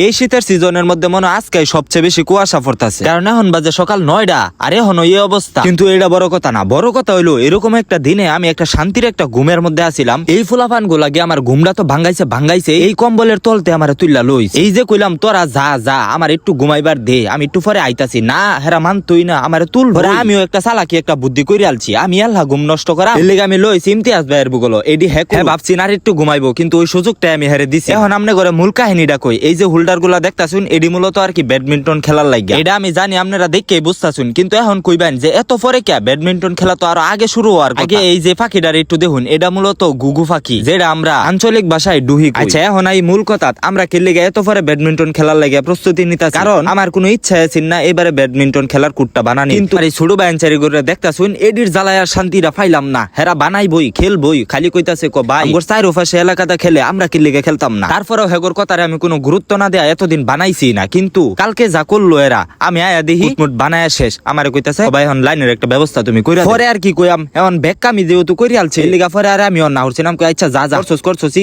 এই শীতের সিজনের মধ্যে মনে হয় আজকে সবচেয়ে বেশি কুয়াশা পড়তাছে, কারণ এখন বাজে সকাল 9টা আর এখনো এই অবস্থা। কিন্তু এটা বড় কথা না, বড় কথা হইলো এরকম একটা দিনে আমি একটা শান্তির একটা ঘুমের মধ্যে আছিলাম। এই ফুলাফান গুলা গিয়ে আমার ঘুমটা তো ভাঙ্গাইছে এই কম্বলের তলতে আমার তুইলা লইছে। এই যে কইলাম তোরা যা যা আমার একটু ঘুমাইবার দে, আমি একটু পরে আইতাছি। না হেরা মানতই না, আমার তুল ভরে। আমিও একটা চালাকি একটা বুদ্ধি করে আলছি, আমি আল্লাহ ঘুম নষ্ট করা এর লেগে আমি লইছি ইমতিয়াজ ভাইয়ের বুগলো এডি হ্যাঁ ভাবছি না আর একটু ঘুমাইবো, কিন্তু ওই সুযোগটা আমি হেরে দিছি। এখন আমনে করে মূল কাহিনীটা কই। এই যে হোল্ডার গুলা দেখতাছুন এডি মূলত আর কি ব্যাডমিন্টন খেলার লাগিয়া। এটা আমি জানি আপনারা দেখেই বুঝতাছুন, কিন্তু এখন কইবেন যে এত পরে কে? ব্যাডমিন্টন খেলা তো আরো আগে শুরু হওয়ার কথা। এই যে ফাঁকিটার একটু দেখুন, এটা মূলত গুগু ফাঁকি, যেটা আমরা আঞ্চলিক ভাষায় ডুহি কই। আচ্ছা এখন এই মূল কথা, আমরা খেলে এত পরে ব্যাডমিন্টন খেলার লাগিয়া প্রস্তুতি নিতাছি, কারণ আমার কোনো ইচ্ছা আছে না এবারে ব্যাডমিন্টন খেলার কুটটা বানানি। কিন্তু এই ছোট বাইনচারি করে দেখতাছুন এডির জ্বালায় আর শান্তিটা পাইলাম না। হেরা বানাইবই খেলবই, খালি কইতাছে কো ভাই আমগর চাইর ওপাশে এলাকাটা খেলে আমরা কি লেগে খেলতাম না। তারপরেও হেগর কথারে আমি কোনো গুরুত্ব না দেয়া এতদিন বানাইছি না, কিন্তু কালকে যা করলো এরা আমি আয়া দেখি মুট বানায়া শেষ। আমারে কইতাছে ভাই এখন লাইনের একটা ব্যবস্থা তুমি কইরা পরে আর কি কইয়াম, এখন বেক্কামি যেহেতু করি আলছে লিগা পরে আর আমি না হচ্ছিলাম কই আচ্ছা যা যা করছছি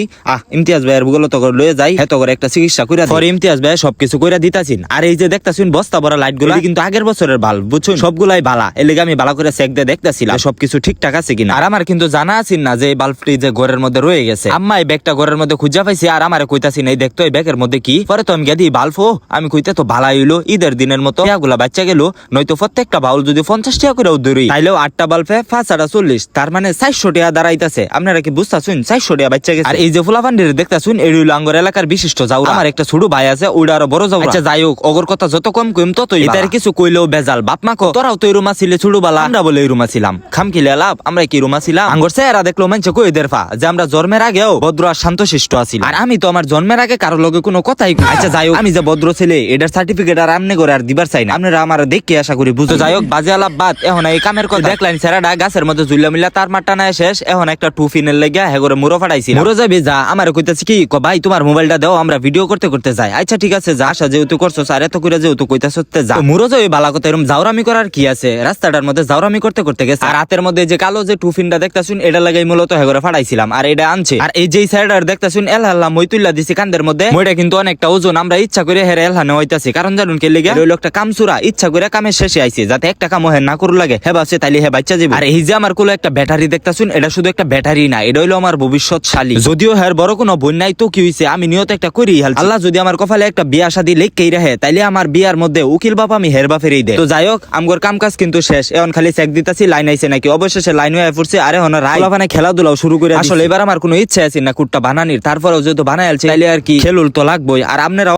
ইমতিয়াজ ভাইয়ের বুগলো তো লয়ে যাই, হেতো করে একটা চিকিৎসা কইরা পরে ইমতিয়াজ ভাই সবকিছু কইরা দিতাছিন। আর এই যে দেখতাছুন বস্তা ভরা লাইট গুলো কিন্তু আগের বছরের বাল্ব, বুঝছুন সবগুলাই বালা। এর লিগা আমি বালা করে চেক দিয়ে দেখতাছিলাম সবকিছু ঠিকঠাক আছে কিনা। আর আমার কিন্তু জানা আছেন না যে এই বাল্বটি যে ঘরের মধ্যে রয়ে গেছে। আম্মা এই ব্যাগটা ঘরের মধ্যে খুঁজা পাইছি, আর আমারে কইতাছি না এই দেখতো এই ব্যাগের মধ্যে কি। পরে তো আমি গেদি বাল্ব আমি কইতে তো ভালাই হইলো ঈদের দিনের মতো এগুলা বাচ্চা গেল, নয়তো প্রত্যেকটা বাউল যদি 50 টাকা করে ধরি তাইলেও 8টা বাল্বে 5/40, তার মানে 400 টাকা দাঁড়াইতাছে। আপনারা কি বুঝতাছুন 400 টাকা বাচ্চা গেছে। আর এই যে ফুলাফান্ডির দেখতাছুন এই হইলো আঙ্গর এলাকার বিশিষ্ট জাউরা। আমার একটা ছোট ভাই আছে ওইটা আরো বড় জাউরা। আচ্ছা যাই হোক, অগর কথা যত কম কইম ততই ভালো। এটার কিছু কইলেও বেজাল। বাপ মা কো তোরাও তো এই রুমা ছিলে ছোটবেলা, আমরা বলে এই রুমা ছিলাম খাম কি লাভ, আমরা কি রুমা ছিলাম। আঙ্গর চেহারা দেখলো মানছে কই দেরফা যে আমরা জন্মের আগেও ভদ্র আর শান্তশিষ্ট আছি। আর আমি তো আমার জন্মের আগে কারো লগে কোনো কথাই। আচ্ছা যাই হোক, আমি যে ভদ্র ছেলে এটার সার্টিফিকেট আর আমনে করে আর দিবার চাই না। আপনারা আমার দেখে আশা করি বুঝতে। যাই হোক বাজে আলাপ বাদ, এখন এই কামের কথা দেখলেন ছেড়াটা গাছের মধ্যে ঝুলা মিলা তার মাঠটা নাই শেষ। এখন একটা টুফিনের লেগে হেগরে মুরো ফাটাইছি। মুরো যাবি যা, আমার কইতাছি কি ভাই তোমার মোবাইলটা দাও আমরা ভিডিও করতে করতে যাই। আচ্ছা ঠিক আছে যা, আশা যেহেতু করছো আর এত করে যেহেতু কইতাছ যা। মুরো যাবি বালা কথা, এরকম জাউরামি করার কি আছে? রাস্তাটার মধ্যে জাউরামি করতে করতে গেছে। আর রাতের মধ্যে যে কালো যে টুফিনটা দেখতাছুন এটা লাগাই মূলত হেগরে ফাটাইছিলাম, আর এটা আনছে। আর এই যে সাইডার দেখতাছুন এলহাল্লা মই তুইলা দিছি কান্দের মধ্যে, মইটা কিন্তু অনেকটা ওজন। আমরা ইচ্ছা করে হেরে এলহানে হইতাছি, কারণ জানুন কে লেগে হইলো একটা কামসুরা ইচ্ছা করে কামের শেষে আইছে, যাতে একটা কাম হের না করু লাগে হে বাসে তাইলে হে বাচ্চা যাবে। আর এই যে আমার কোলে একটা ব্যাটারি দেখতাছুন, এটা শুধু একটা ব্যাটারি না, এটা হইলো আমার ভবিষ্যৎ শালী। যদিও হের বড় কোনো বোন নাই তো কি হইছে, আমি নিয়ত একটা করি হাল। আল্লাহ যদি আমার কপালে একটা বিয়া শাদী লেখকেই রাখে তাইলে আমার বিয়ার মধ্যে উকিল বাপ আমি হের বাপেরই দে। তো যাই হোক আমগর কাম কাজ কিন্তু শেষ, এখন খালি চেক দিতাছি লাইন আইছে নাকি। অবশেষে লাইন হয়ে পড়ছে। আরে হন রাইলাফানে খেলাধুলাও শুরু করে আসলে এবার আমার কোনো ইচ্ছা আছে না কুটটা বানানির, তারপরেও যেহেতু বানাই আলছে তাইলে আর কি খেলুল তো লাগবই। আর আপনারা